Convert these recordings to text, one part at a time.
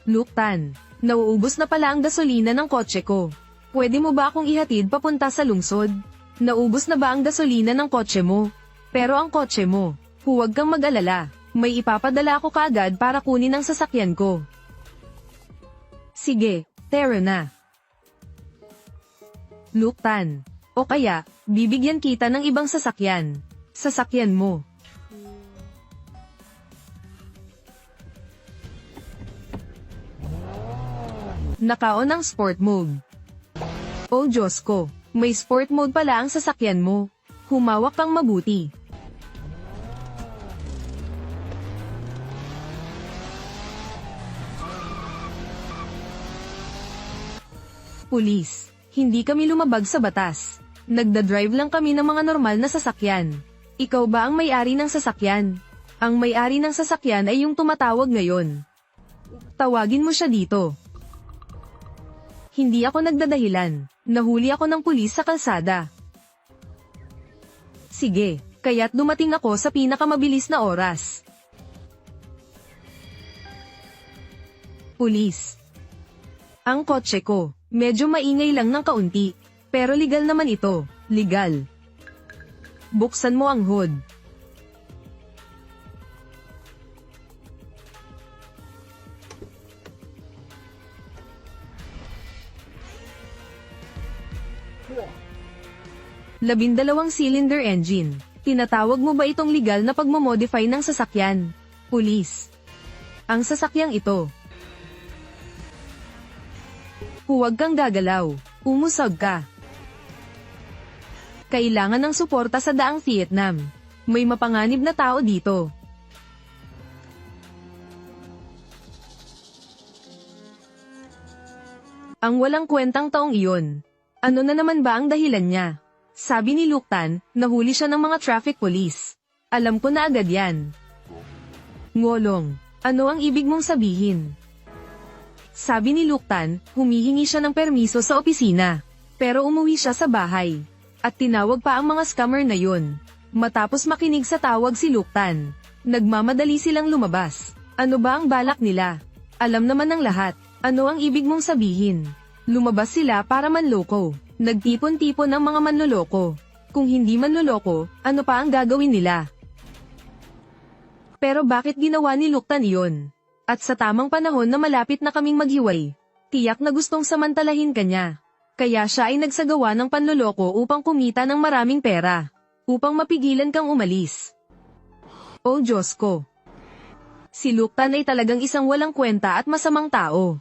Luktan, nauubos na pala ang gasolina ng kotse ko. Pwede mo ba akong ihatid papunta sa lungsod? Naubos na ba ang gasolina ng kotse mo? Pero ang kotse mo, huwag kang mag-alala. May ipapadala ako kaagad para kunin ang sasakyan ko. Sige, tara na. Luktan. O kaya, bibigyan kita ng ibang sasakyan. Sasakyan mo. Nakaon ang sport mode. Oh Diyos ko, may sport mode pala ang sasakyan mo. Humawak kang mabuti. Pulis, hindi kami lumabag sa batas. Nagdadrive lang kami ng mga normal na sasakyan. Ikaw ba ang may-ari ng sasakyan? Ang may-ari ng sasakyan ay yung tumatawag ngayon. Tawagin mo siya dito. Hindi ako nagdadahilan. Nahuli ako ng pulis sa kalsada. Sige, kaya't dumating ako sa pinakamabilis na oras. Pulis. Ang kotse ko, medyo maingay lang ng kaunti. Pero legal naman ito, legal. Buksan mo ang hood. Labindalawang cylinder engine. Tinatawag mo ba itong legal na pagmamodify ng sasakyan? Pulis. Ang sasakyang ito. Huwag kang gagalaw. Umusog ka. Kailangan ng suporta sa daang Vietnam. May mapanganib na tao dito. Ang walang kwentang taong iyon. Ano na naman ba ang dahilan niya? Sabi ni Luktan, nahuli siya ng mga traffic police. Alam ko na agad yan. Ngolong, ano ang ibig mong sabihin? Sabi ni Luktan, humihingi siya ng permiso sa opisina. Pero umuwi siya sa bahay. At tinawag pa ang mga scammer na yun. Matapos makinig sa tawag si Luktan, nagmamadali silang lumabas. Ano ba ang balak nila? Alam naman ng lahat. Ano ang ibig mong sabihin? Lumabas sila para manloko. Nagtipon-tipon ang mga manloloko. Kung hindi manloloko, ano pa ang gagawin nila? Pero bakit ginawa ni Luktan iyon? At sa tamang panahon na malapit na kaming maghiwalay, tiyak na gustong samantalahin kanya. Kaya siya ay nagsagawa ng panloloko upang kumita ng maraming pera. Upang mapigilan kang umalis. Oh Diyos ko! Si Luktan ay talagang isang walang kwenta at masamang tao.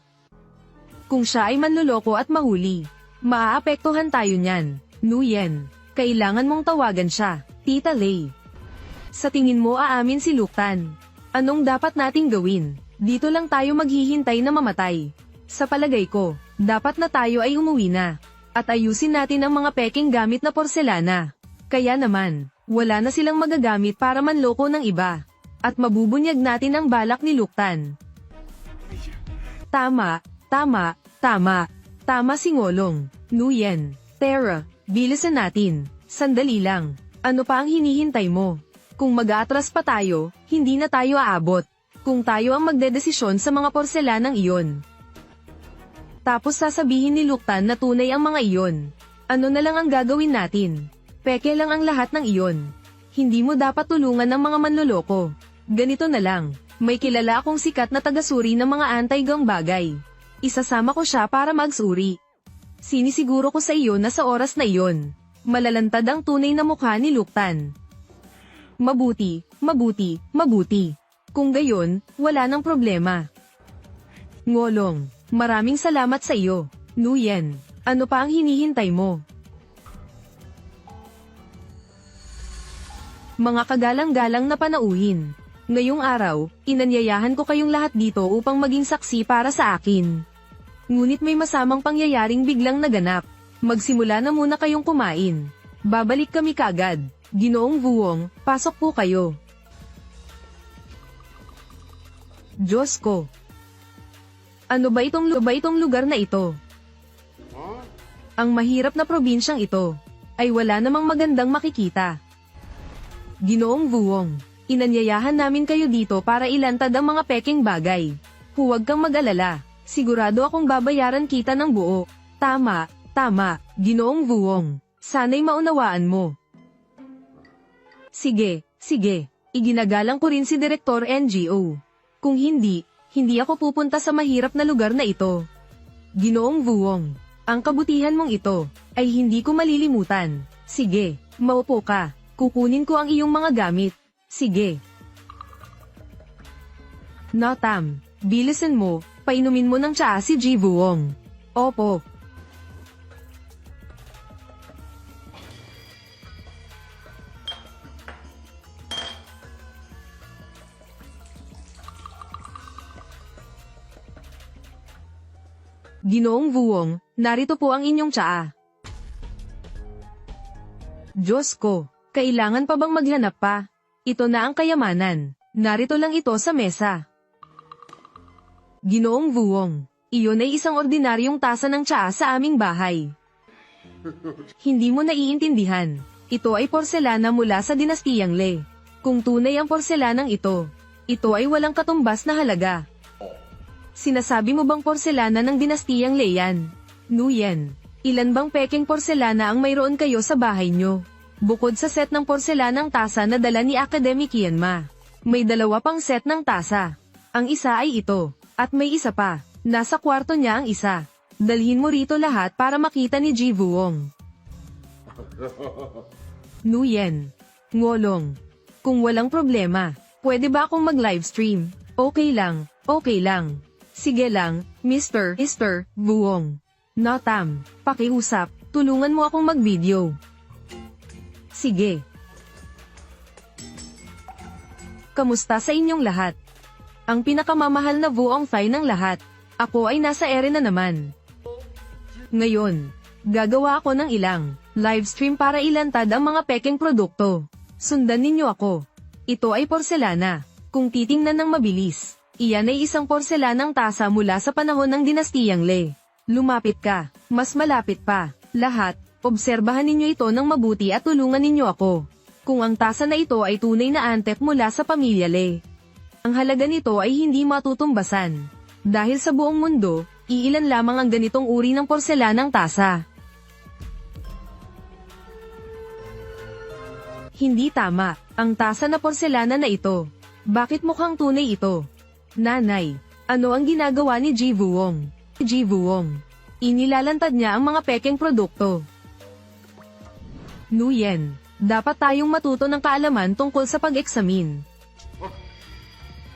Kung siya ay manloloko at mahuli, maaapektuhan tayo niyan. Nguyen, kailangan mong tawagan siya, Tita Lay. Sa tingin mo aamin si Luktan? Anong dapat nating gawin? Dito lang tayo maghihintay na mamatay. Sa palagay ko, dapat na tayo ay umuwi na. At ayusin natin ang mga peking gamit na porselana. Kaya naman, wala na silang magagamit para manloko ng iba. At mabubunyag natin ang balak ni Luktan. Tama, tama, tama. Tama si Ngolong. Nguyen, Tara, bilisan natin. Sandali lang. Ano pa ang hinihintay mo? Kung mag-aatras pa tayo, hindi na tayo aabot. Kung tayo ang magdedesisyon sa mga porselanang iyon. Tapos sasabihin ni Luktan na tunay ang mga iyon. Ano na lang ang gagawin natin? Peke lang ang lahat ng iyon. Hindi mo dapat tulungan ng mga manloloko. Ganito na lang. May kilala akong sikat na tagasuri ng mga anti-gang bagay. Isasama ko siya para magsuri. Sinisiguro ko sa iyo na sa oras na iyon, malalantad ang tunay na mukha ni Luktan. Mabuti, mabuti, mabuti. Kung gayon, wala nang problema. Ngolong, maraming salamat sa iyo. Nguyen, ano pa ang hinihintay mo? Mga kagalang-galang na panauhin. Ngayong araw, inanyayahan ko kayong lahat dito upang maging saksi para sa akin. Ngunit may masamang pangyayaring biglang naganap. Magsimula na muna kayong kumain. Babalik kami kaagad. Ginoong Vuong, pasok po kayo. Diyos ko! Ano ba itong lugar na ito? Ang mahirap na probinsyang ito, ay wala namang magandang makikita. Ginoong Vuong, inanyayahan namin kayo dito para ilantad ang mga peking bagay. Huwag kang mag-alala. Sigurado akong babayaran kita ng buo. Tama, tama, Ginoong Vuong. Sana'y maunawaan mo. Sige, sige. Iginagalang ko rin si Direktor NGO. Kung hindi ako pupunta sa mahirap na lugar na ito. Ginoong Vuong, ang kabutihan mong ito ay hindi ko malilimutan. Sige, maupo ka. Kukunin ko ang iyong mga gamit. Sige. Notam, bilisan mo, painumin mo ng tsaa si Ji Vuong. Opo. Ginoong Vuong, narito po ang inyong tsaa. Diyos ko, kailangan pa bang maghanap pa? Ito na ang kayamanan. Narito lang ito sa mesa. Ginoong Vuong, iyon ay isang ordinaryong tasa ng tsaa sa aming bahay. Hindi mo naiintindihan. Ito ay porselana mula sa dinastiyang Le. Kung tunay ang porselanang ito ay walang katumbas na halaga. Sinasabi mo bang porselana ng dinastiyang Le yan? Nguyen, ilan bang pekeng porselana ang mayroon kayo sa bahay nyo? Bukod sa set ng porselanang tasa na dala ni Academic Yanma, may dalawa pang set ng tasa. Ang isa ay ito, at may isa pa. Nasa kwarto niya ang isa. Dalhin mo rito lahat para makita ni Ji Vuong. Nguyen, Ngolong, kung walang problema, pwede ba akong mag-livestream? Okay lang, okay lang. Sige lang, Mr. Vuong. Notam, pakiusap, tulungan mo akong mag-video. Sige. Kamusta sa inyong lahat? Ang pinakamamahal na Vuong Thai ng lahat. Ako ay nasa ere na naman. Ngayon, gagawa ako ng ilang livestream para ilantad ang mga pekeng produkto. Sundan ninyo ako. Ito ay porselana. Kung titingnan ng mabilis, iyan ay isang porselanang tasa mula sa panahon ng dinastiyang Le. Lumapit ka, mas malapit pa. Lahat, obserbahan ninyo ito ng mabuti at tulungan ninyo ako. Kung ang tasa na ito ay tunay na antep mula sa pamilya Le. Ang halaga nito ay hindi matutumbasan. Dahil sa buong mundo, iilan lamang ang ganitong uri ng porselanang tasa. Hindi tama, ang tasa na porselana na ito. Bakit mukhang tunay ito? Nanay, ano ang ginagawa ni Ji Vuong? Ji Vuong, inilalantad niya ang mga pekeng produkto. Nguyen, dapat tayong matuto ng kaalaman tungkol sa pag-eksamin.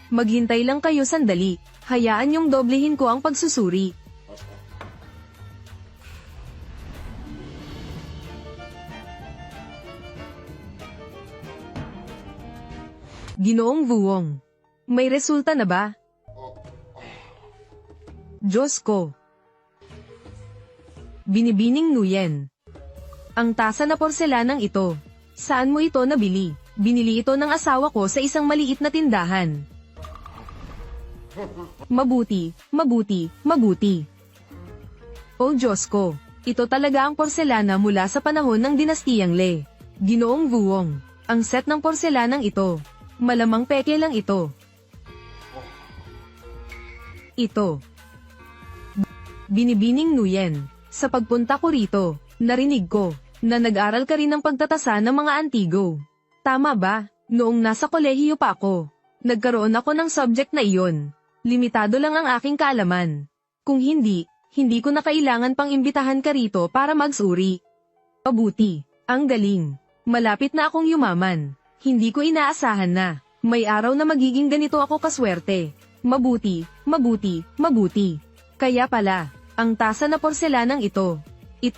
Maghintay lang kayo sandali, hayaan niyong doblehin ko ang pagsusuri. Ginoong Vuong, may resulta na ba? Diyos ko. Binibining Nguyen. Ang tasa na porselanang ito. Saan mo ito nabili? Binili ito ng asawa ko sa isang maliit na tindahan. Mabuti, mabuti, mabuti. Oh Diyos ko, ito talaga ang porselana mula sa panahon ng dinastiyang Le. Ginoong Vuong, ang set ng porselanang ito. Malamang peke lang ito. Ito. Binibining Nguyen, sa pagpunta ko rito, narinig ko, na nag-aral ka rin ng pagtatasa ng mga antigo. Tama ba? Noong nasa kolehiyo pa ako, nagkaroon ako ng subject na iyon. Limitado lang ang aking kaalaman. Kung hindi ko na kailangan pang imbitahan ka rito para magsuri. Mabuti, ang galing. Malapit na akong yumaman. Hindi ko inaasahan na may araw na magiging ganito ako kaswerte. Mabuti, mabuti, mabuti. Kaya pala, ang tasa na porselanang ito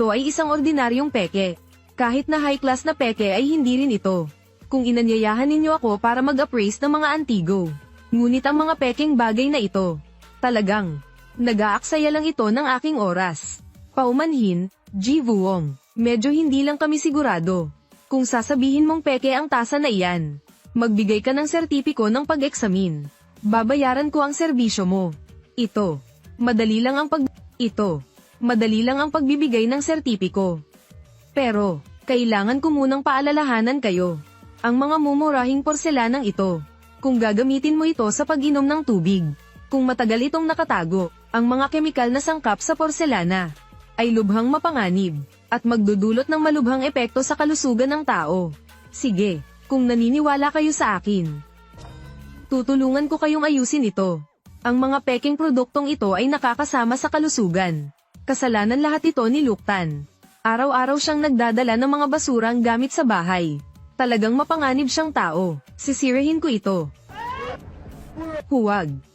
ay isang ordinaryong peke. Kahit na high class na peke ay hindi rin ito. Kung inanyayahan ninyo ako para mag-appraise ng mga antigo. Ngunit ang mga pekeng bagay na ito, talagang, nag-aaksaya lang ito ng aking oras. Paumanhin, Ji Vuong, medyo hindi lang kami sigurado. Kung sasabihin mong peke ang tasa na iyan, magbigay ka ng sertipiko ng pag-eksamin. Babayaran ko ang serbisyo mo. Madali lang ang pagbibigay ng sertipiko. Pero, kailangan ko munang paalalahanan kayo. Ang mga mumurahing porselanang ito, kung gagamitin mo ito sa pag-inom ng tubig, Kung matagal itong nakatago, ang mga kemikal na sangkap sa porselana ay lubhang mapanganib at magdudulot ng malubhang epekto sa kalusugan ng tao. Sige, kung naniniwala kayo sa akin, tutulungan ko kayong ayusin ito. Ang mga peking produktong ito ay nakakasama sa kalusugan. Kasalanan lahat ito ni Luktan. Araw-araw siyang nagdadala ng mga basurang gamit sa bahay. Talagang mapanganib siyang tao. Sisirahin ko ito. Huwag.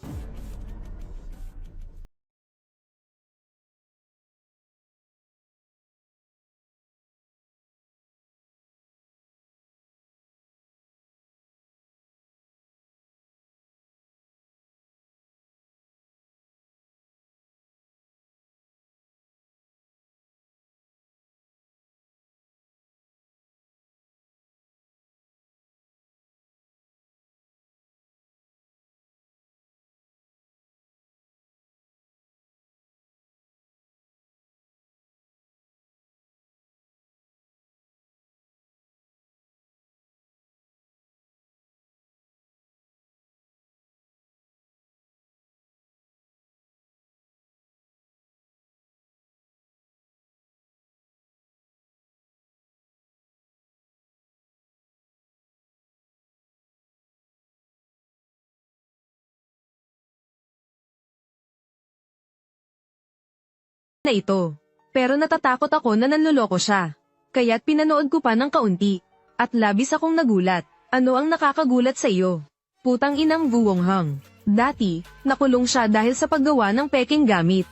Na ito. Pero natatakot ako na nanloloko siya. Kaya't pinanood ko pa ng kaunti. At labis akong nagulat. Ano ang nakakagulat sa iyo? Putang inang Vuong Hang. Dati, nakulong siya dahil sa paggawa ng peking gamit.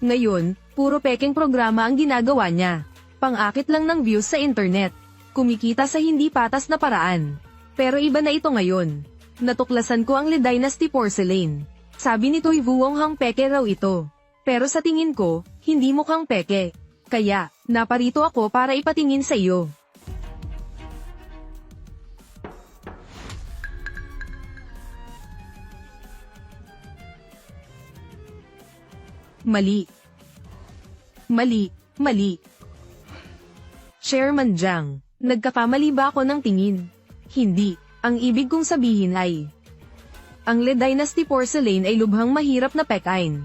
Ngayon, puro peking programa ang ginagawa niya. Pang-akit lang ng views sa internet. Kumikita sa hindi patas na paraan. Pero iba na ito ngayon. Natuklasan ko ang Le Dynasty Porcelain. Sabi ni Toy Vuong Hang peke raw ito. Pero sa tingin ko, hindi mukhang peke. Kaya, naparito ako para ipatingin sa iyo. Mali. Mali, mali. Chairman Jiang, nagkakamali ba ako ng tingin? Hindi, ang ibig kong sabihin ay, ang Le Dynasty Porcelain ay lubhang mahirap na pekain.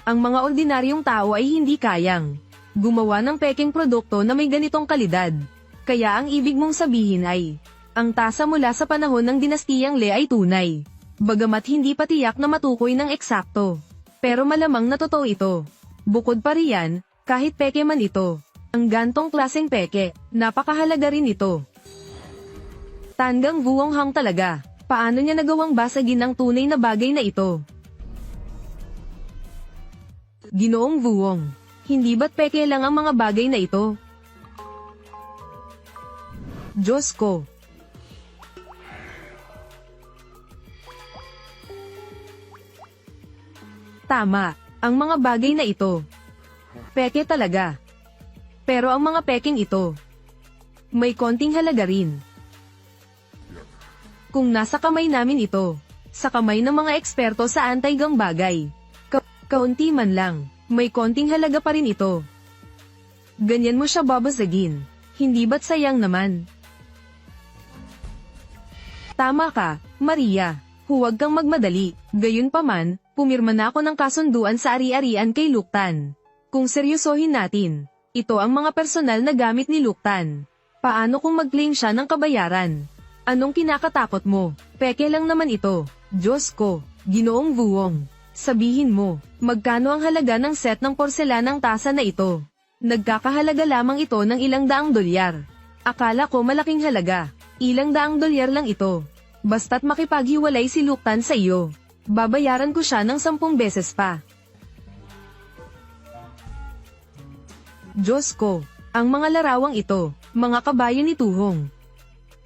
Ang mga ordinaryong tao ay hindi kayang gumawa ng peking produkto na may ganitong kalidad. Kaya ang ibig mong sabihin ay, ang tasa mula sa panahon ng dinastiyang Le ay tunay. Bagamat hindi pa tiyak na matukoy ng eksakto. Pero malamang na totoo ito. Bukod pa riyan, kahit peke man ito, ang gantong klaseng peke, napakahalaga rin ito. Tandang Vuong Hang talaga. Paano niya nagawang basagin ang tunay na bagay na ito? Ginoong Vuong, hindi ba't peke lang ang mga bagay na ito? Diyos ko! Tama, ang mga bagay na ito. Peke talaga. Pero ang mga peking ito, may konting halaga rin. Kung nasa kamay namin ito, sa kamay ng mga eksperto sa anti-gang bagay, kaunti man lang, may konting halaga pa rin ito. Ganyan mo siya babasagin, hindi ba't sayang naman? Tama ka, Maria, huwag kang magmadali, gayunpaman, pumirma na ako ng kasunduan sa ari-arian kay Luktan. Kung seryosohin natin, ito ang mga personal na gamit ni Luktan. Paano kung mag-claim siya ng kabayaran? Anong kinakatakot mo? Peke lang naman ito, Diyos ko, Ginoong Vuong. Sabihin mo, magkano ang halaga ng set ng porselanang tasa na ito? Nagkakahalaga lamang ito ng ilang daang dolyar. Akala ko malaking halaga. Ilang daang dolyar lang ito. Basta't makipaghiwalay si Luktan sa iyo, babayaran ko siya ng 10 beses pa. Diyos ko, ang mga larawang ito, mga kabayo ni Tuhong.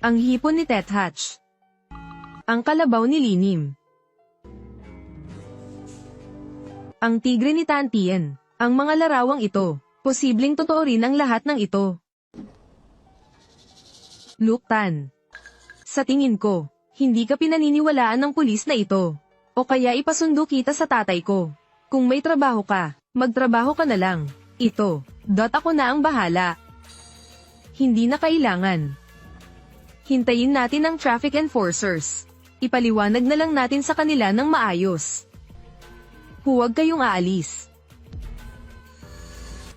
Ang hipon ni Tethatch. Ang kalabaw ni Linim. Ang tigre ni Tantien, ang mga larawang ito, posibleng totoo rin ang lahat ng ito. Luktan. Sa tingin ko, hindi ka pinaniniwalaan ng pulis na ito. O kaya ipasundo kita sa tatay ko. Kung may trabaho ka, magtrabaho ka na lang. Ito, ako na ang bahala. Hindi na kailangan. Hintayin natin ang traffic enforcers. Ipaliwanag na lang natin sa kanila ng maayos. Huwag kayong aalis.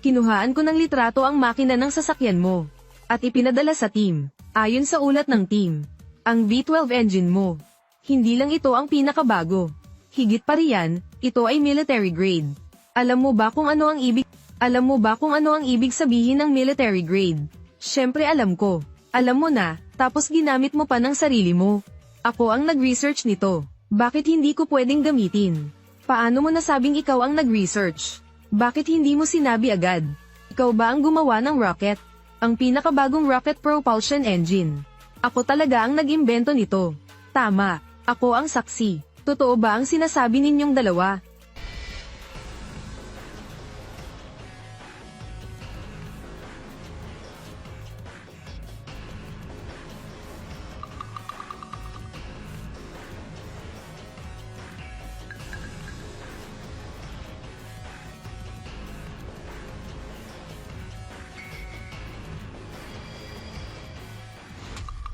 Kinuhaan ko ng litrato ang makina ng sasakyan mo, at ipinadala sa team. Ayon sa ulat ng team, ang V12 engine mo, hindi lang ito ang pinakabago. Higit pa riyan, ito ay military grade. Alam mo ba kung ano ang ibig sabihin ng military grade? Syempre alam ko. Alam mo na, tapos ginamit mo pa ng sarili mo. Ako ang nag-research nito. Bakit hindi ko pwedeng gamitin? Paano mo nasabing ikaw ang nag-research? Bakit hindi mo sinabi agad? Ikaw ba ang gumawa ng rocket? Ang pinakabagong rocket propulsion engine. Ako talaga ang nag-imbento nito. Tama, ako ang saksi. Totoo ba ang sinasabi ninyong dalawa?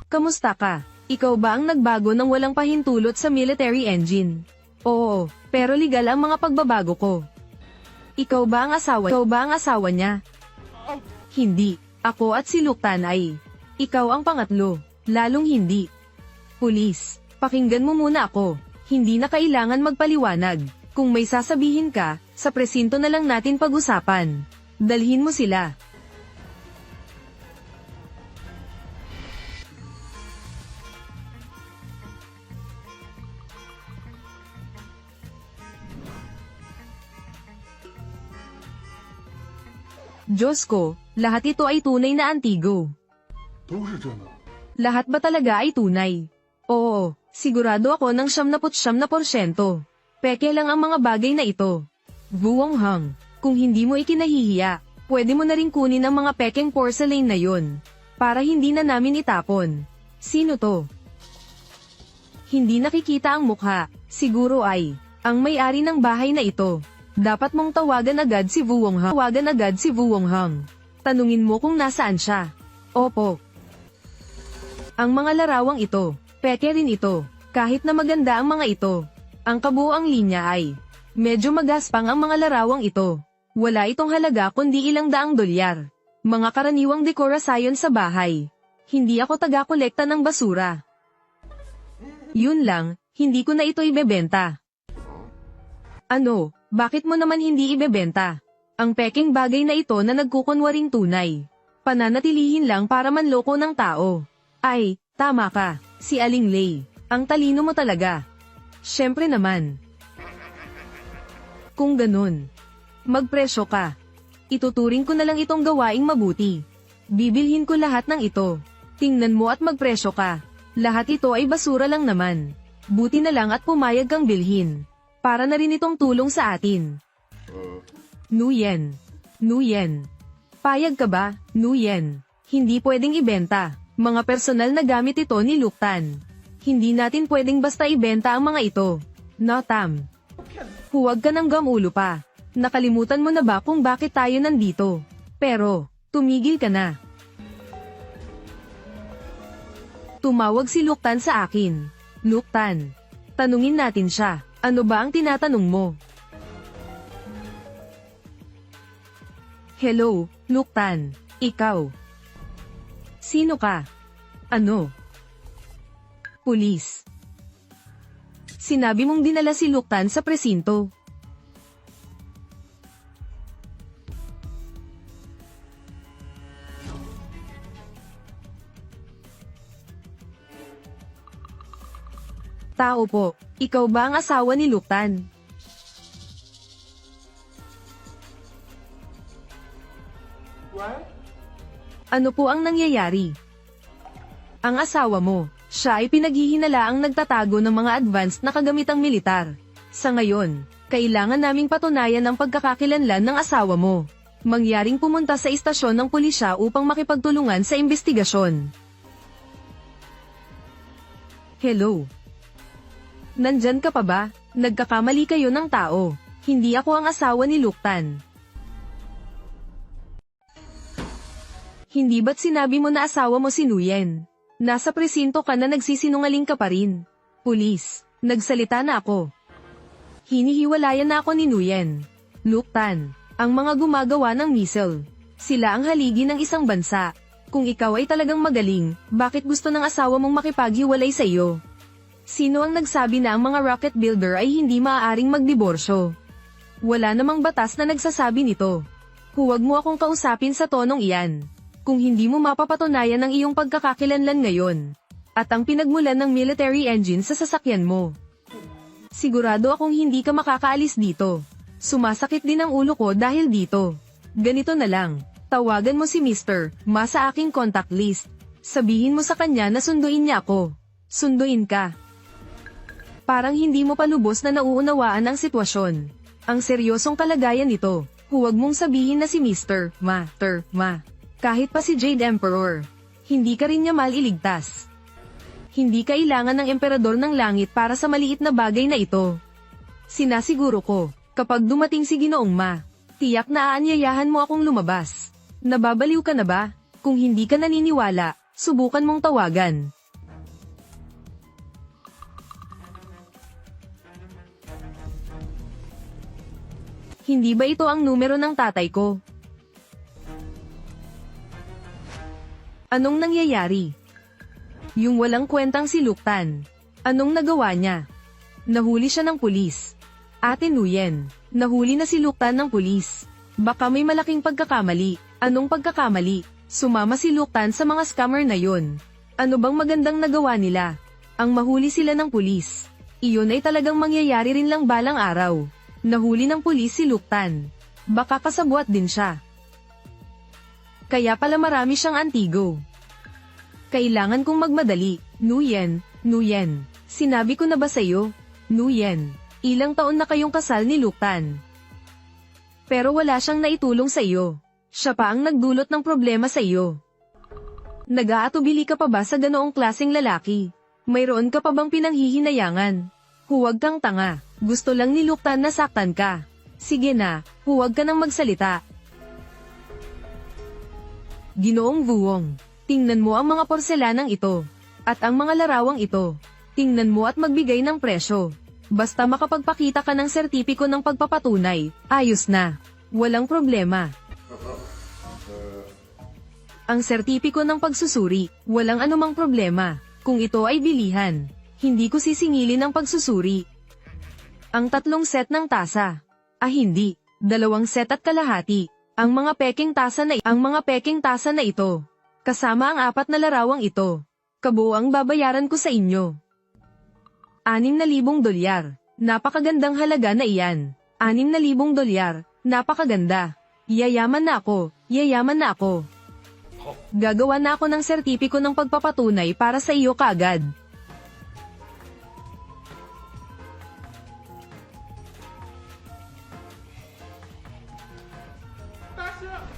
Kamusta ka? Ikaw ba ang nagbago ng walang pahintulot sa military engine? Oo, pero legal ang mga pagbabago ko. Ikaw ba ang asawa niya? Hindi. Ako at si Luktan ay. Ikaw ang pangatlo. Lalong hindi. Pulis, pakinggan mo muna ako. Hindi na kailangan magpaliwanag. Kung may sasabihin ka, sa presinto na lang natin pag-usapan. Dalhin mo sila. Diyos ko, lahat ito ay tunay na antigo. Lahat ba talaga ay tunay? Oo, sigurado ako ng 99%. Peke lang ang mga bagay na ito. Vuong Hang, kung hindi mo ikinahihiya, pwede mo na rin kunin ang mga pekeng porcelain na yon. Para hindi na namin itapon. Sino to? Hindi nakikita ang mukha, siguro ay, ang may-ari ng bahay na ito. Dapat mong tawagan agad si Vuong Hang. Tanungin mo kung nasaan siya. Opo. Ang mga larawang ito, peke rin ito, kahit na maganda ang mga ito. Ang kabuuang linya ay, medyo magaspang ang mga larawang ito. Wala itong halaga kundi ilang daang dolyar. Mga karaniwang dekorasyon sa bahay. Hindi ako taga-kolekta ng basura. Yun lang, hindi ko na ito ibebenta. Ano? Bakit mo naman hindi ibebenta? Ang peking bagay na ito na nagkukunwaring tunay. Pananatilihin lang para manloko ng tao. Ay, tama ka, si Aling Lei. Ang talino mo talaga. Syempre naman. Kung ganun, magpresyo ka. Ituturing ko na lang itong gawaing mabuti. Bibilhin ko lahat ng ito. Tingnan mo at magpresyo ka. Lahat ito ay basura lang naman. Buti na lang at pumayag kang bilhin. Para na rin itong tulong sa atin. Nuyen. Nuyen. Payag ka ba, Nuyen? Hindi pwedeng ibenta. Mga personal na gamit ito ni Luktan. Hindi natin pwedeng basta ibenta ang mga ito. Notam. Huwag ka ng gamulo pa. Nakalimutan mo na ba kung bakit tayo nandito? Pero, tumigil ka na. Tumawag si Luktan sa akin. Luktan. Tanungin natin siya. Ano ba ang tinatanong mo? Hello, Luktan. Ikaw. Sino ka? Ano? Pulis. Sinabi mong dinala si Luktan sa presinto. Tao po, ikaw ba ang asawa ni Luktan? What? Ano po ang nangyayari? Ang asawa mo, siya ay pinaghihinalaang nagtatago ng mga advanced na kagamitang militar. Sa ngayon, kailangan naming patunayan ang pagkakakilanlan ng asawa mo. Mangyaring pumunta sa istasyon ng pulisya upang makipagtulungan sa investigasyon. Hello? Nandyan ka pa ba? Nagkakamali kayo ng tao. Hindi ako ang asawa ni Luktan. Hindi ba't sinabi mo na asawa mo si Nuyen? Nasa presinto ka na nagsisinungaling ka pa rin. Pulis. Nagsalita na ako. Hinihiwalayan na ako ni Nguyen. Luke Tan. Ang mga gumagawa ng missile. Sila ang haligi ng isang bansa. Kung ikaw ay talagang magaling, bakit gusto ng asawa mong makipaghiwalay sa iyo? Sino ang nagsabi na ang mga rocket builder ay hindi maaaring magdiborsyo? Wala namang batas na nagsasabi nito. Huwag mo akong kausapin sa tonong iyan. Kung hindi mo mapapatunayan ang iyong pagkakakilanlan ngayon, at ang pinagmulan ng military engine sa sasakyan mo, sigurado akong hindi ka makakaalis dito. Sumasakit din ang ulo ko dahil dito. Ganito na lang. Tawagan mo si Mr. Ma sa aking contact list. Sabihin mo sa kanya na sunduin niya ako. Sunduin ka. Parang hindi mo pa lubos na nauunawaan ang sitwasyon. Ang seryosong kalagayan nito. Huwag mong sabihin na si Mr. Ma. Kahit pa si Jade Emperor. Hindi ka rin niya maliligtas. Hindi kailangan ng emperador ng langit para sa maliit na bagay na ito. Sinasiguro ko, kapag dumating si Ginoong Ma, tiyak na aanyayahan mo akong lumabas. Nababaliw ka na ba? Kung hindi ka naniniwala, subukan mong tawagan. Hindi ba ito ang numero ng tatay ko? Anong nangyayari? Yung walang kwentang si Luke Tan. Anong nagawa niya? Nahuli siya ng pulis. Ate Nguyen, nahuli na si Luke Tan ng pulis. Baka may malaking pagkakamali. Anong pagkakamali? Sumama si Luke Tan sa mga scammer na yon. Ano bang magandang nagawa nila? Ang mahuli sila ng pulis. Iyon ay talagang mangyayari rin lang balang araw. Nahuli ng pulis si Luke Tan. Baka kasabwat din siya. Kaya pala marami siyang antigo. Kailangan kong magmadali. Nguyen, sinabi ko na ba sa'yo? Nguyen, ilang taon na kayong kasal ni Luke Tan? Pero wala siyang naitulong sa iyo. Siya pa ang nagdulot ng problema sa iyo. Nag-aatubili ka pa ba sa ganoong klaseng lalaki? Mayroon ka pa bang pinanghihinayangan? Huwag kang tanga. Gusto lang ni Luke Tan na saktan ka. Sige na, huwag ka nang magsalita. Ginoong Vuong, tingnan mo ang mga porselanang ito. At ang mga larawang ito. Tingnan mo at magbigay ng presyo. Basta makapagpakita ka ng sertipiko ng pagpapatunay, ayos na. Walang problema. Ang sertipiko ng pagsusuri, walang anumang problema. Kung ito ay bilihan, hindi ko sisingilin ang pagsusuri. Ang 3 set ng tasa. Hindi. 2 set at kalahati. Ang mga peking tasa na ito. Kasama ang 4 na larawang ito. Kabuo ang babayaran ko sa inyo. $6,000. Napakagandang halaga na iyan. $6,000. Napakaganda. Yayaman na ako. Gagawa na ako ng sertipiko ng pagpapatunay para sa iyo kaagad.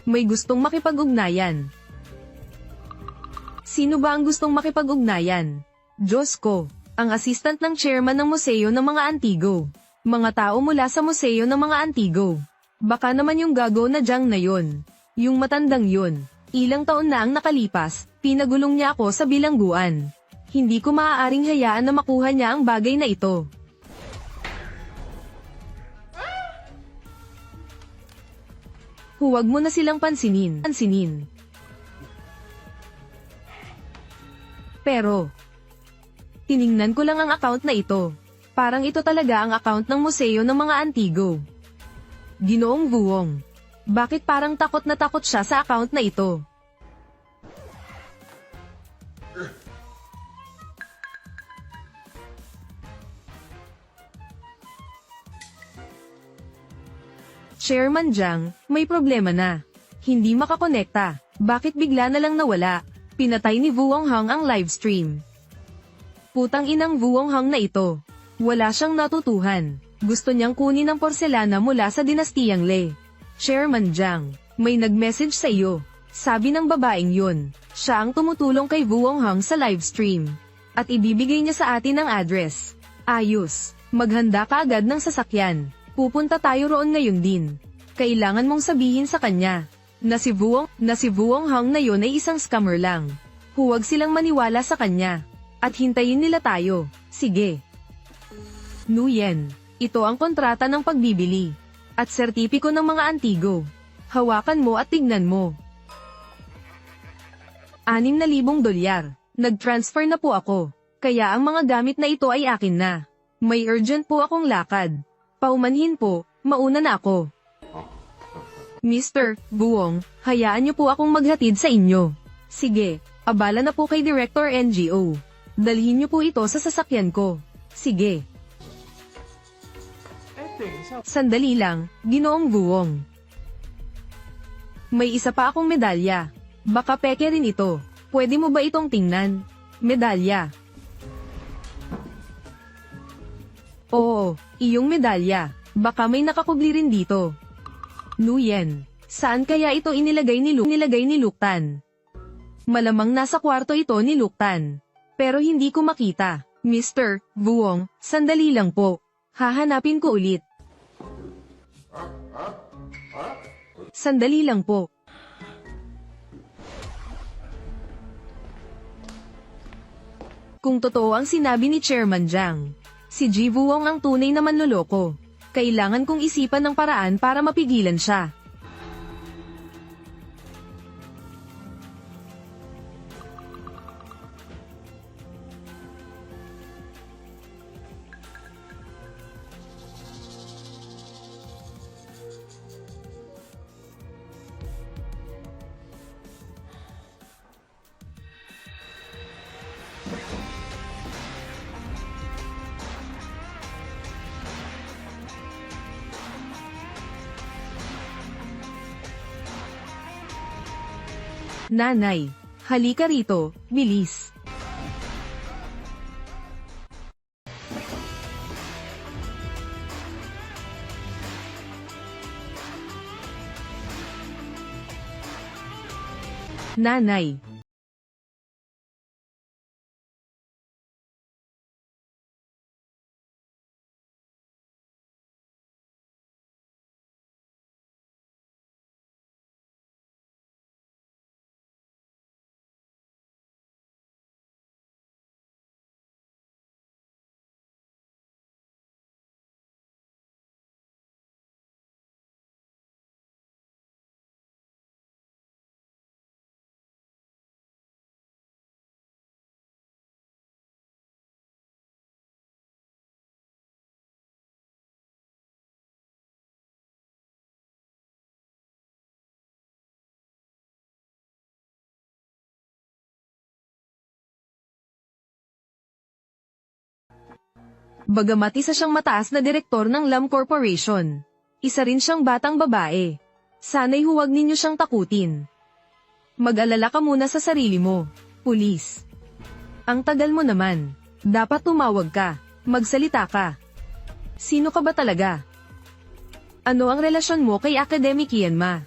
May gustong makipag-ugnayan. Sino ba ang gustong makipag-ugnayan? Diyos ko, ang assistant ng chairman ng Museo ng mga Antigo. Mga tao mula sa Museo ng mga Antigo. Baka naman yung gago na Jiang na yun. Yung matandang yun. Ilang taon na ang nakalipas, pinagulong niya ako sa bilangguan. Hindi ko maaaring hayaan na makuha niya ang bagay na ito. Huwag mo na silang pansinin. Pero, tiningnan ko lang ang account na ito. Parang ito talaga ang account ng Museo ng mga Antigo. Ginoong Vuong. Bakit parang takot na takot siya sa account na ito? Chairman Jiang, may problema na. Hindi makakonekta. Bakit bigla na lang nawala? Pinatay ni Vuong Hang ang livestream. Putang inang Vuong Hang na ito. Wala siyang natutuhan. Gusto niyang kunin ang porselana mula sa dinastiyang Le. Chairman Jiang, may nag-message sa iyo. Sabi ng babaeng yun, siya ang tumutulong kay Vuong Hang sa livestream. At ibibigay niya sa atin ang address. Ayos, maghanda ka agad ng sasakyan. Pupunta tayo roon ngayon din. Kailangan mong sabihin sa kanya, na si Vuong Hang na yun ay isang scammer lang. Huwag silang maniwala sa kanya. At hintayin nila tayo. Sige. Nguyen, ito ang kontrata ng pagbibili. At sertipiko ng mga antigo. Hawakan mo at tignan mo. $6,000. Nag-transfer na po ako. Kaya ang mga gamit na ito ay akin na. May urgent po akong lakad. Paumanhin po, mauna na ako. Mr. Buong, hayaan niyo po akong maghatid sa inyo. Sige, abala na po kay Director NGO. Dalhin niyo po ito sa sasakyan ko. Sige. Sandali lang, Ginoong Buong. May isa pa akong medalya. Baka peke rin ito. Pwede mo ba itong tingnan? Medalya. Oo, iyong medalya. Baka may nakakubli rin dito. Nguyen, saan kaya ito inilagay ni Luktan? Malamang nasa kwarto ito ni Luktan. Pero hindi ko makita. Mr. Buong, sandali lang po. Hahanapin ko ulit. Sandali lang po. Kung totoo ang sinabi ni Chairman Jiang, si Ji Buong ang tunay na manloloko. Kailangan kong isipan ng paraan para mapigilan siya. Nanay, halika rito, bilis. Nanay. Bagamat isa siyang mataas na direktor ng LAM Corporation, isa rin siyang batang babae. Sana'y huwag ninyo siyang takutin. Mag-alala ka muna sa sarili mo, pulis. Ang tagal mo naman. Dapat tumawag ka. Magsalita ka. Sino ka ba talaga? Ano ang relasyon mo kay Academic Yanma?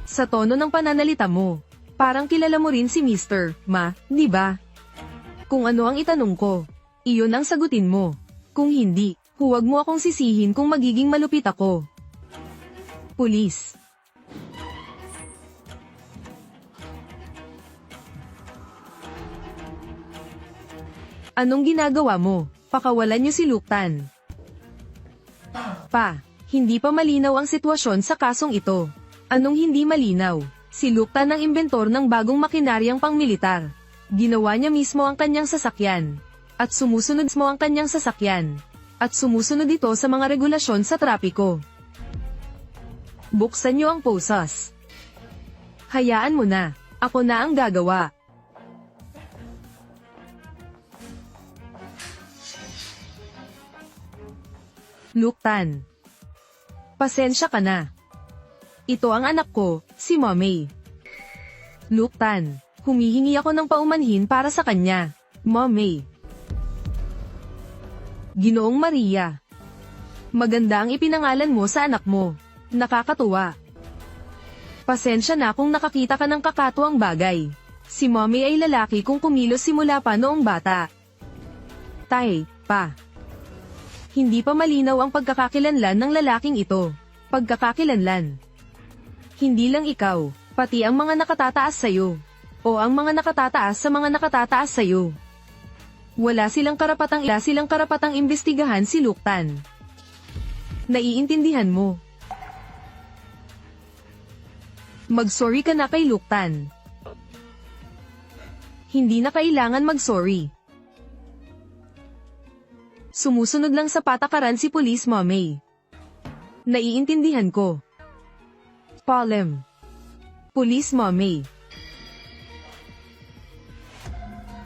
Sa tono ng pananalita mo, parang kilala mo rin si Mr. Ma, di ba? Kung ano ang itanong ko, iyon ang sagutin mo. Kung hindi, huwag mo akong sisihin kung magiging malupit ako. Pulis. Anong ginagawa mo? Pakawalan niyo si Luktan. Pa, hindi pa malinaw ang sitwasyon sa kasong ito. Anong hindi malinaw? Si Luktan ang inventor ng bagong makinaryang pangmilitar. Ginawa niya mismo ang kanyang sasakyan. At sumusunod mo ang kanyang sasakyan. At sumusunod ito sa mga regulasyon sa trapiko. Buksan niyo ang posas. Hayaan mo na. Ako na ang gagawa. Luktan. Pasensya ka na. Ito ang anak ko, si Mommy. Luktan, humihingi ako ng paumanhin para sa kanya. Mommy. Ginoong Maria. Maganda ang ipinangalan mo sa anak mo. Nakakatuwa. Pasensya na kung nakakita ka ng kakatuwang bagay. Si Mommy ay lalaki kung kumilos simula pa noong bata. Tay, pa. Hindi pa malinaw ang pagkakakilanlan ng lalaking ito. Pagkakakilanlan. Hindi lang ikaw, pati ang mga nakatataas sa'yo. O ang mga nakatataas sa mga nakatataas sa'yo. Wala silang karapatang imbestigahan si Luktan. Naiintindihan mo. Mag-sorry ka na kay Luktan. Hindi na kailangan mag-sorry. Sumusunod lang sa patakaran si Police Mommy. Naiintindihan ko. Palem. Police Mommy.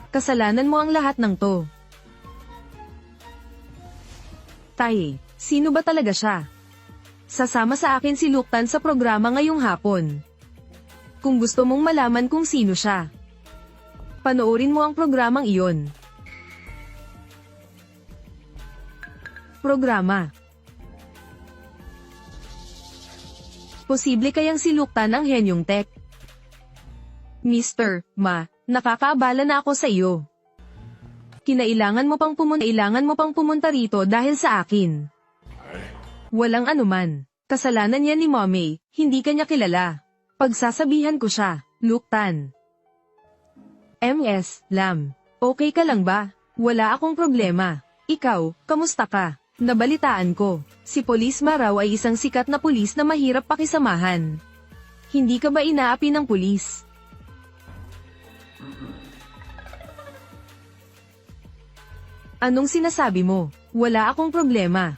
Kasalanan mo ang lahat ng to. Tay, sino ba talaga siya? Sasama sa akin si Luktan sa programa ngayong hapon. Kung gusto mong malaman kung sino siya, panoorin mo ang programang iyon. Programa. Posible kayang si Luktan ang henyong tech? Mr. Ma, nakakaabala na ako sa iyo. Kinailangan mo pang pumunta rito dahil sa akin. Walang anuman. Kasalanan yan ni Mommy, hindi kanya kilala. Pagsasabihan ko siya, Luktan. MS, Lam. Okay ka lang ba? Wala akong problema. Ikaw, kamusta ka? Nabalitaan ko, si Police Ma raw ay isang sikat na pulis na mahirap pakisamahan. Hindi ka ba inaapi ng pulis? Anong sinasabi mo? Wala akong problema.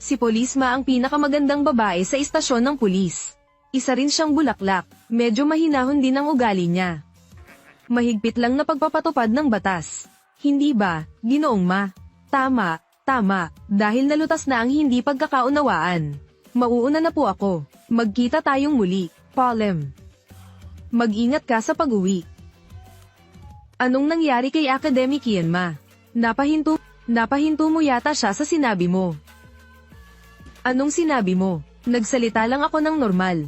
Si Police Ma ang pinakamagandang babae sa istasyon ng pulis. Isa rin siyang bulaklak, medyo mahinahon din ang ugali niya. Mahigpit lang na pagpapatupad ng batas. Hindi ba, Ginoong Ma? Tama, dahil nalutas na ang hindi pagkakaunawaan. Mauuna na po ako. Magkita tayong muli, Palem. Mag-ingat ka sa pag-uwi. Anong nangyari kay Academic Yanma? Napahinto mo yata siya sa sinabi mo. Anong sinabi mo? Nagsalita lang ako ng normal.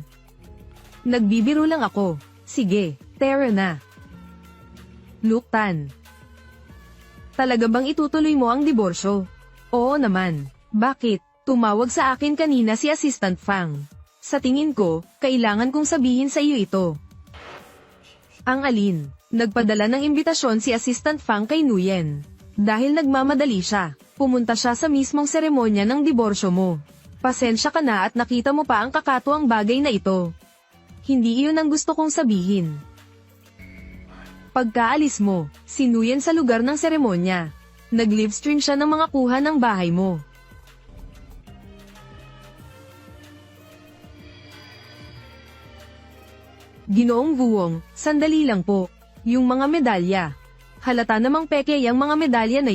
Nagbibiro lang ako. Sige, tara na. Luktan. Talaga bang itutuloy mo ang diborsyo? Oo naman. Bakit? Tumawag sa akin kanina si Assistant Fang. Sa tingin ko, kailangan kong sabihin sa iyo ito. Ang alin? Nagpadala ng imbitasyon si Assistant Fang kay Nguyen. Dahil nagmamadali siya, pumunta siya sa mismong seremonya ng diborsyo mo. Pasensya ka na at nakita mo pa ang kakatuwang bagay na ito. Hindi iyon ang gusto kong sabihin. Pagkaalis mo, sinuyan sa lugar ng seremonya. Nag-livestream siya ng mga kuha ng bahay mo. Ginoong Vuong, sandali lang po. Yung mga medalya. Halata namang peke yung mga medalya na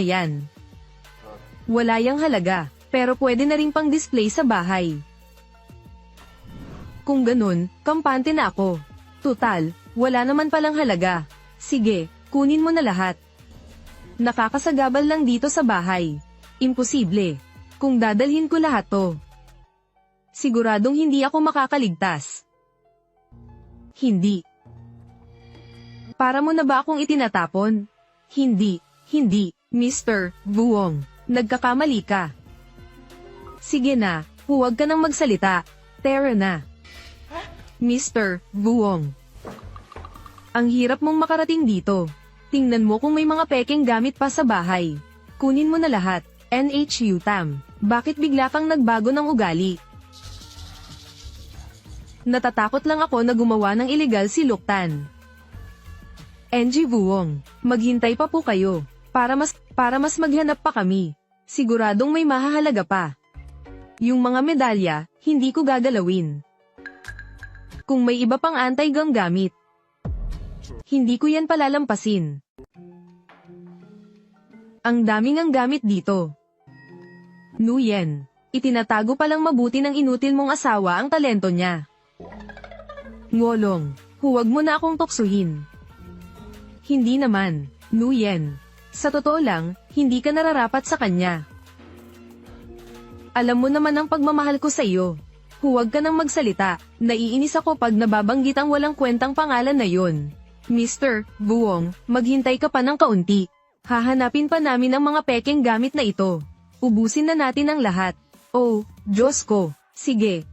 yan. Wala yang halaga, pero pwede na rin pang display sa bahay. Kung ganun, kampante na ako. Tutal, wala naman palang halaga. Sige, kunin mo na lahat. Nakakasagabal lang dito sa bahay. Imposible. Kung dadalhin ko lahat to, siguradong hindi ako makakaligtas. Hindi. Para mo na ba akong itinatapon? Hindi, Mr. Vuong. Nagkakamali ka. Sige na, huwag ka nang magsalita. Tara na. Mr. Vuong. Ang hirap mong makarating dito. Tingnan mo kung may mga pekeng gamit pa sa bahay. Kunin mo na lahat. NHU Tam. Bakit bigla kang nagbago ng ugali? Natatakot lang ako na gumawa ng illegal si Luktan. NG Vuong, maghintay pa po kayo. Para mas maghanap pa kami. Siguradong may mahahalaga pa. Yung mga medalya, hindi ko gagalawin. Kung may iba pang anti-gang gamit, hindi ko yan palalampasin. Ang daming ang gamit dito. Nguyen, itinatago palang mabuti ng inutil mong asawa ang talento niya. Ngolong, huwag mo na akong tuksuhin. Hindi naman, Nguyen. Sa totoo lang, hindi ka nararapat sa kanya. Alam mo naman ang pagmamahal ko sa iyo. Huwag ka nang magsalita. Naiinis ako pag nababanggit ang walang kwentang pangalan na yon. Mr. Vuong, maghintay ka pa ng kaunti. Hahanapin pa namin ang mga pekeng gamit na ito. Ubusin na natin ang lahat. Oh, Diyos ko. Sige.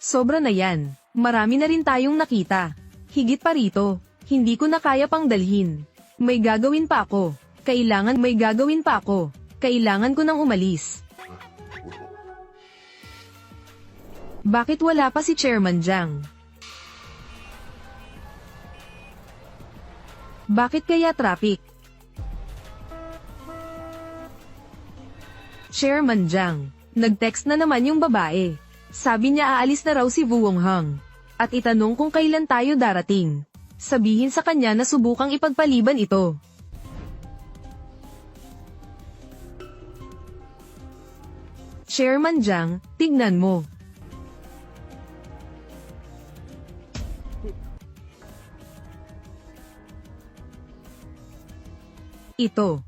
Sobra na yan. Marami na rin tayong nakita. Higit pa rito. Hindi ko na kaya pang dalhin. May gagawin pa ako. May gagawin pa ako. Kailangan ko nang umalis. Bakit wala pa si Chairman Jiang? Bakit kaya traffic? Chairman Jiang, nag-text na naman yung babae. Sabi niya aalis na raw si Vu Wonghang. At itanong kung kailan tayo darating. Sabihin sa kanya na subukang ipagpaliban ito. Chairman Jiang, tignan mo. Ito.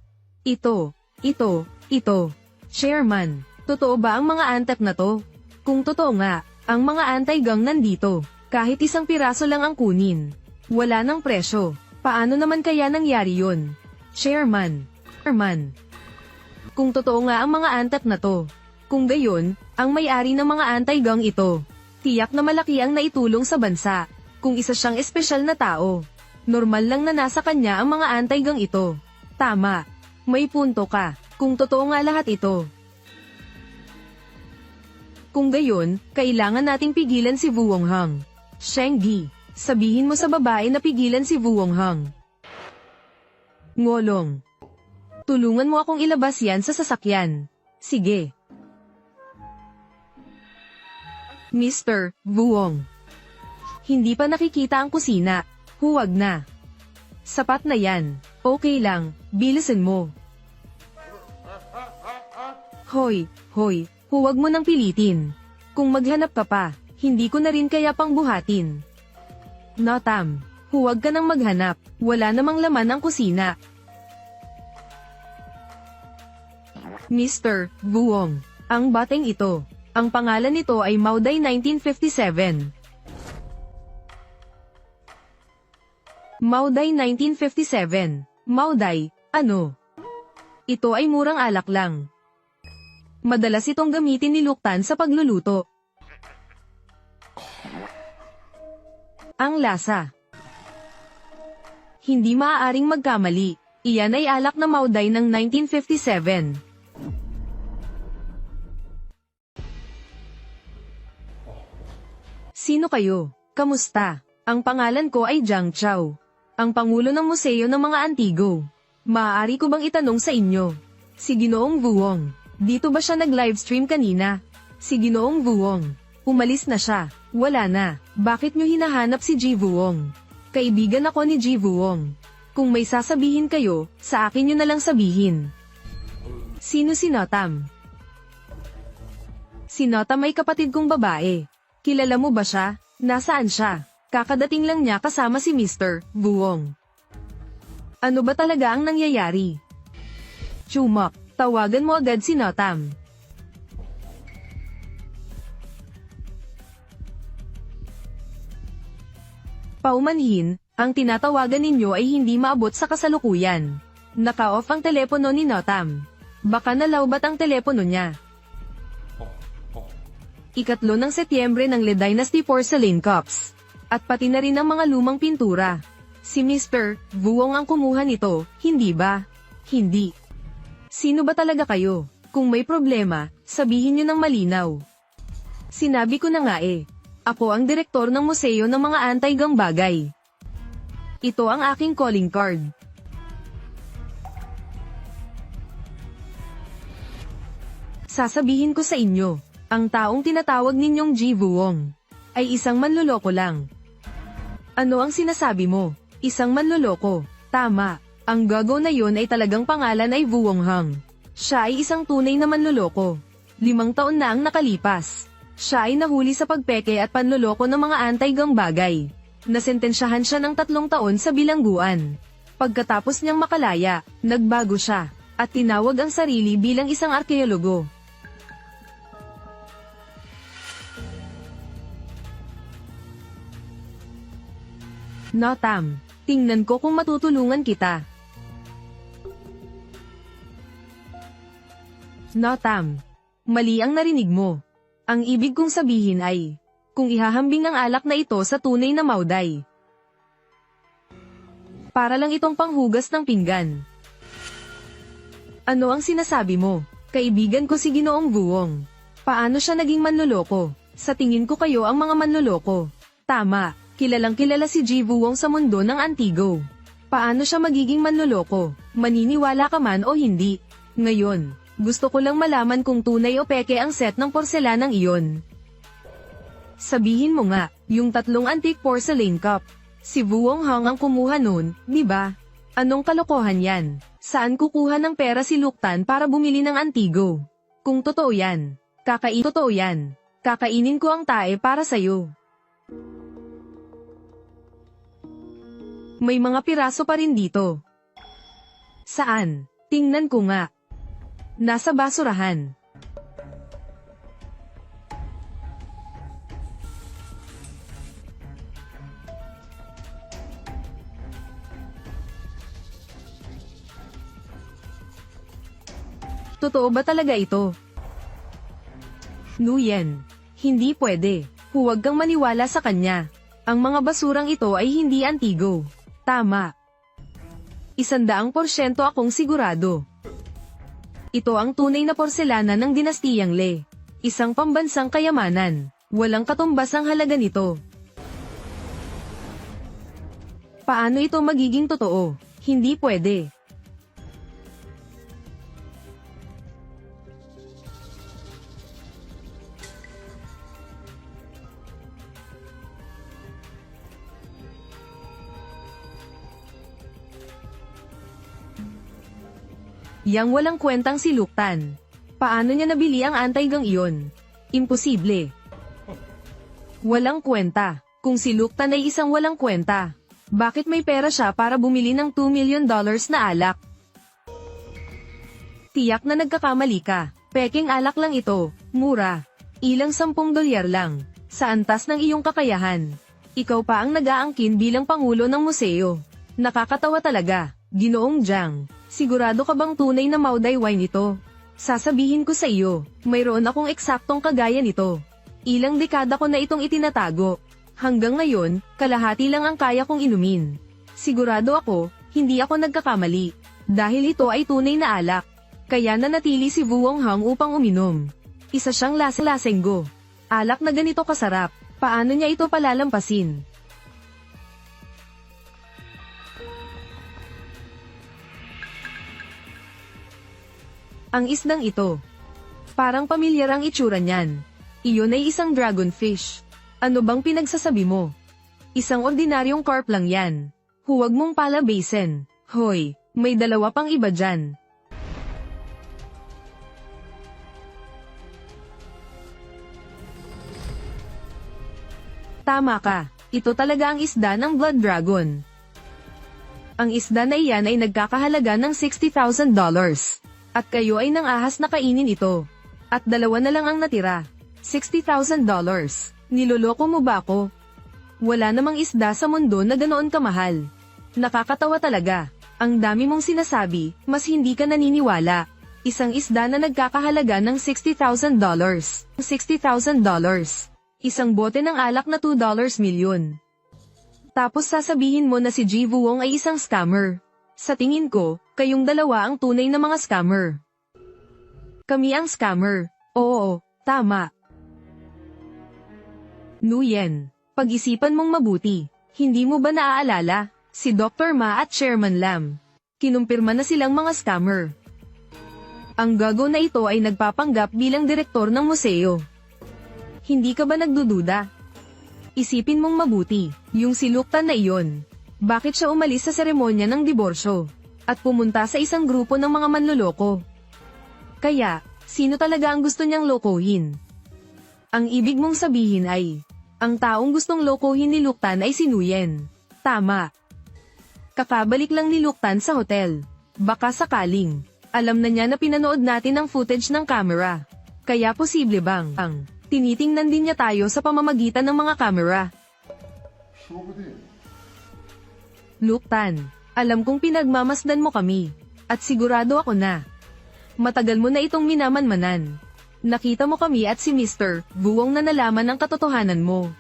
Chairman, totoo ba ang mga antek na to? Kung totoo nga, ang mga anti-gang nandito. Kahit isang piraso lang ang kunin. Wala nang presyo. Paano naman kaya nangyari yun? Chairman. Kung totoo nga ang mga antek na to. Kung gayon, ang may-ari ng mga anti-gang ito. Tiyak na malaki ang naitulong sa bansa. Kung isa siyang espesyal na tao. Normal lang na nasa kanya ang mga anti-gang ito. Tama. May punto ka. Kung totoo nga lahat ito. Kung gayon, kailangan nating pigilan si Vu Wonghang. Sheng Di, sabihin mo sa babae na pigilan si Vu Wonghang. Ngolong. Tulungan mo akong ilabas yan sa sasakyan. Sige. Mr. Vu Wong. Hindi pa nakikita ang kusina. Huwag na. Sapat na yan. Okay lang, bilisan mo. Hoy, huwag mo nang pilitin. Kung maghanap ka pa, hindi ko na rin kaya pang buhatin. Notam, huwag ka nang maghanap, wala namang laman ang kusina. Mr. Vu Wong, ang bateng ito, ang pangalan nito ay Mauday 1957. Mauday 1957. Mauday, ano? Ito ay murang alak lang. Madalas itong gamitin ni Luktan sa pagluluto. Ang lasa. Hindi maaaring magkamali. Iyan ay alak na Mauday ng 1957. Sino kayo? Kamusta? Ang pangalan ko ay Jiang Chao. Ang pangulo ng museo ng mga antigo. Maaari ko bang itanong sa inyo? Si Ginoong Vu Wong. Dito ba siya nag-livestream kanina? Si Ginoong Vu Wong. Umalis na siya. Wala na. Bakit nyo hinahanap si Ji Vu Wong? Kaibigan ako ni Ji Vu Wong. Kung may sasabihin kayo, sa akin nyo na lang sabihin. Sino si Notam? Si Notam ay kapatid kong babae. Kilala mo ba siya? Nasaan siya? Kakadating lang niya kasama si Mr. Vu Wong. Ano ba talaga ang nangyayari? Chumak, tawagan mo agad si Notam. Paumanhin, ang tinatawagan ninyo ay hindi maabot sa kasalukuyan. Naka-off ang telepono ni Notam. Baka nalawbat ang telepono niya. 3 ng Setyembre ng Le Dynasty Porcelain Cups. At pati na rin ang mga lumang pintura. Si Mr. Vu Wong ang kumuha nito, hindi ba? Hindi. Sino ba talaga kayo? Kung may problema, sabihin nyo ng malinaw. Sinabi ko na nga eh. Ako ang direktor ng museo ng mga anti-gang bagay. Ito ang aking calling card. Sasabihin ko sa inyo, ang taong tinatawag ninyong Ji Vu Wong ay isang manloloko lang. Ano ang sinasabi mo? Isang manloloko. Tama. Ang gago na yon ay talagang pangalan ay Vu Wonghang. Siya ay isang tunay na manloloko. 5 taon na ang nakalipas. Siya ay nahuli sa pagpeke at panloloko ng mga anti-gang bagay. Nasentensyahan siya ng 3 taon sa bilangguan. Pagkatapos niyang makalaya, nagbago siya, at tinawag ang sarili bilang isang arkeologo. Notam, tingnan ko kung matutulungan kita. Notam, mali ang narinig mo. Ang ibig kong sabihin ay, kung ihahambing ang alak na ito sa tunay na Mauday, Para lang itong panghugas ng pinggan. Ano ang sinasabi mo? Kaibigan ko si Ginoong Buwong. Paano siya naging manloloko? Sa tingin ko kayo ang mga manloloko. Tama, kilalang kilala si Ji Buwong sa mundo ng Antigo. Paano siya magiging manloloko? Maniniwala ka man o hindi? Ngayon, gusto ko lang malaman kung tunay o peke ang set ng porselanang iyon. Sabihin mo nga, yung 3 antique porcelain cup. Si Buwong Hong ang kumuha nun, di ba? Anong kalokohan yan? Saan kukuha ng pera si Luktan para bumili ng Antigo? Kung totoo yan, kakainin ko ang tae para sa'yo. May mga piraso pa rin dito. Saan? Tingnan ko nga. Nasa basurahan. Totoo ba talaga ito? Nguyen, hindi pwede. Huwag kang maniwala sa kanya. Ang mga basurang ito ay hindi Antigo. Tama. 100% akong sigurado. Ito ang tunay na porselana ng dinastiyang Le. Isang pambansang kayamanan. Walang katumbas ang halaga nito. Paano ito magiging totoo? Hindi pwede. Yang walang kwentang si Luktan. Paano niya nabili ang antaygang iyon? Imposible. Walang kwenta. Kung si Luktan ay isang walang kwenta, bakit may pera siya para bumili ng $2 million na alak? Tiyak na nagkakamali ka. Peking alak lang ito, mura. Ilang $10 lang. Sa antas ng iyong kakayahan. Ikaw pa ang nag-aangkin bilang pangulo ng museo. Nakakatawa talaga, Ginoong Jiang. Sigurado ka bang tunay na Maoday wine ito? Sasabihin ko sa iyo, mayroon akong eksaktong kagaya nito. Ilang dekada ko na itong itinatago. Hanggang ngayon, kalahati lang ang kaya kong inumin. Sigurado ako, hindi ako nagkakamali. Dahil ito ay tunay na alak. Kaya nanatili si Buwong Hong upang uminom. Isa siyang lasenggo. Alak na ganito kasarap, paano niya ito palalampasin? Ang isdang ito. Parang pamilyar ang itsura niyan. Iyon ay isang dragonfish. Ano bang pinagsasabi mo? Isang ordinaryong carp lang yan. Huwag mong palabasin. Hoy, may 2 pang iba dyan. Tama ka. Ito talaga ang isda ng Blood Dragon. Ang isda na iyan ay nagkakahalaga ng $60,000. At kayo ay nang-ahas na kainin ito. At 2 na lang ang natira. $60,000. Niloloko mo ba ako? Wala namang isda sa mundo na ganoon kamahal. Nakakatawa talaga. Ang dami mong sinasabi, mas hindi ka naniniwala. Isang isda na nagkakahalaga ng $60,000. $60,000. Isang bote ng alak na $2 milyon. Tapos sasabihin mo na si Ji Buwong ay isang scammer. Sa tingin ko, kayong 2 ang tunay na mga scammer. Kami ang scammer. Oo, tama. Nguyen, pag-isipan mong mabuti. Hindi mo ba naaalala? Si Dr. Ma at Chairman Lam. Kinumpirma na silang mga scammer. Ang gago na ito ay nagpapanggap bilang direktor ng museo. Hindi ka ba nagdududa? Isipin mong mabuti, yung si Luktan na iyon. Bakit siya umalis sa seremonya ng diborsyo? At pumunta sa isang grupo ng mga manloloko? Kaya, sino talaga ang gusto niyang lokohin? Ang ibig mong sabihin ay, ang taong gustong lokohin ni Luktan ay si Nguyen. Tama. Kakabalik lang ni Luktan sa hotel. Baka sakaling, alam na niya na pinanood natin ang footage ng camera. Kaya posible bang, tinitingnan din niya tayo sa pamamagitan ng mga camera? Luktan, alam kong pinagmamasdan mo kami. At sigurado ako na. Matagal mo na itong minamanmanan. Nakita mo kami at si Mr. Buwong na nalaman ang katotohanan mo.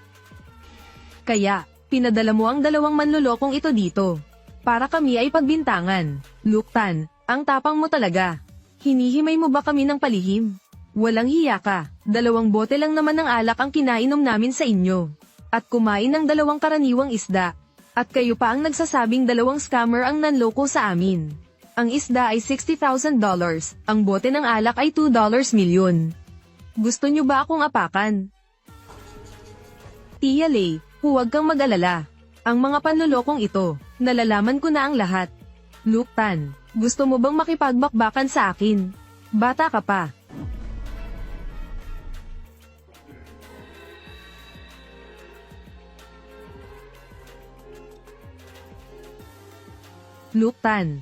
Kaya, pinadala mo ang 2 manlolokong ito dito. Para kami ay pagbintangan. Luke Tan, ang tapang mo talaga. Hinihimay mo ba kami ng palihim? Walang hiya ka. 2 bote lang naman ng alak ang kinainom namin sa inyo. At kumain ng 2 karaniwang isda. At kayo pa ang nagsasabing 2 scammer ang nanloko sa amin. Ang isda ay $60,000, ang bote ng alak ay $2 milyon. Gusto nyo ba akong apakan? Tia Lei, huwag kang mag-alala. Ang mga panlolokong ito, nalalaman ko na ang lahat. Luke Tan, gusto mo bang makipagbakbakan sa akin? Bata ka pa. Luke Tan,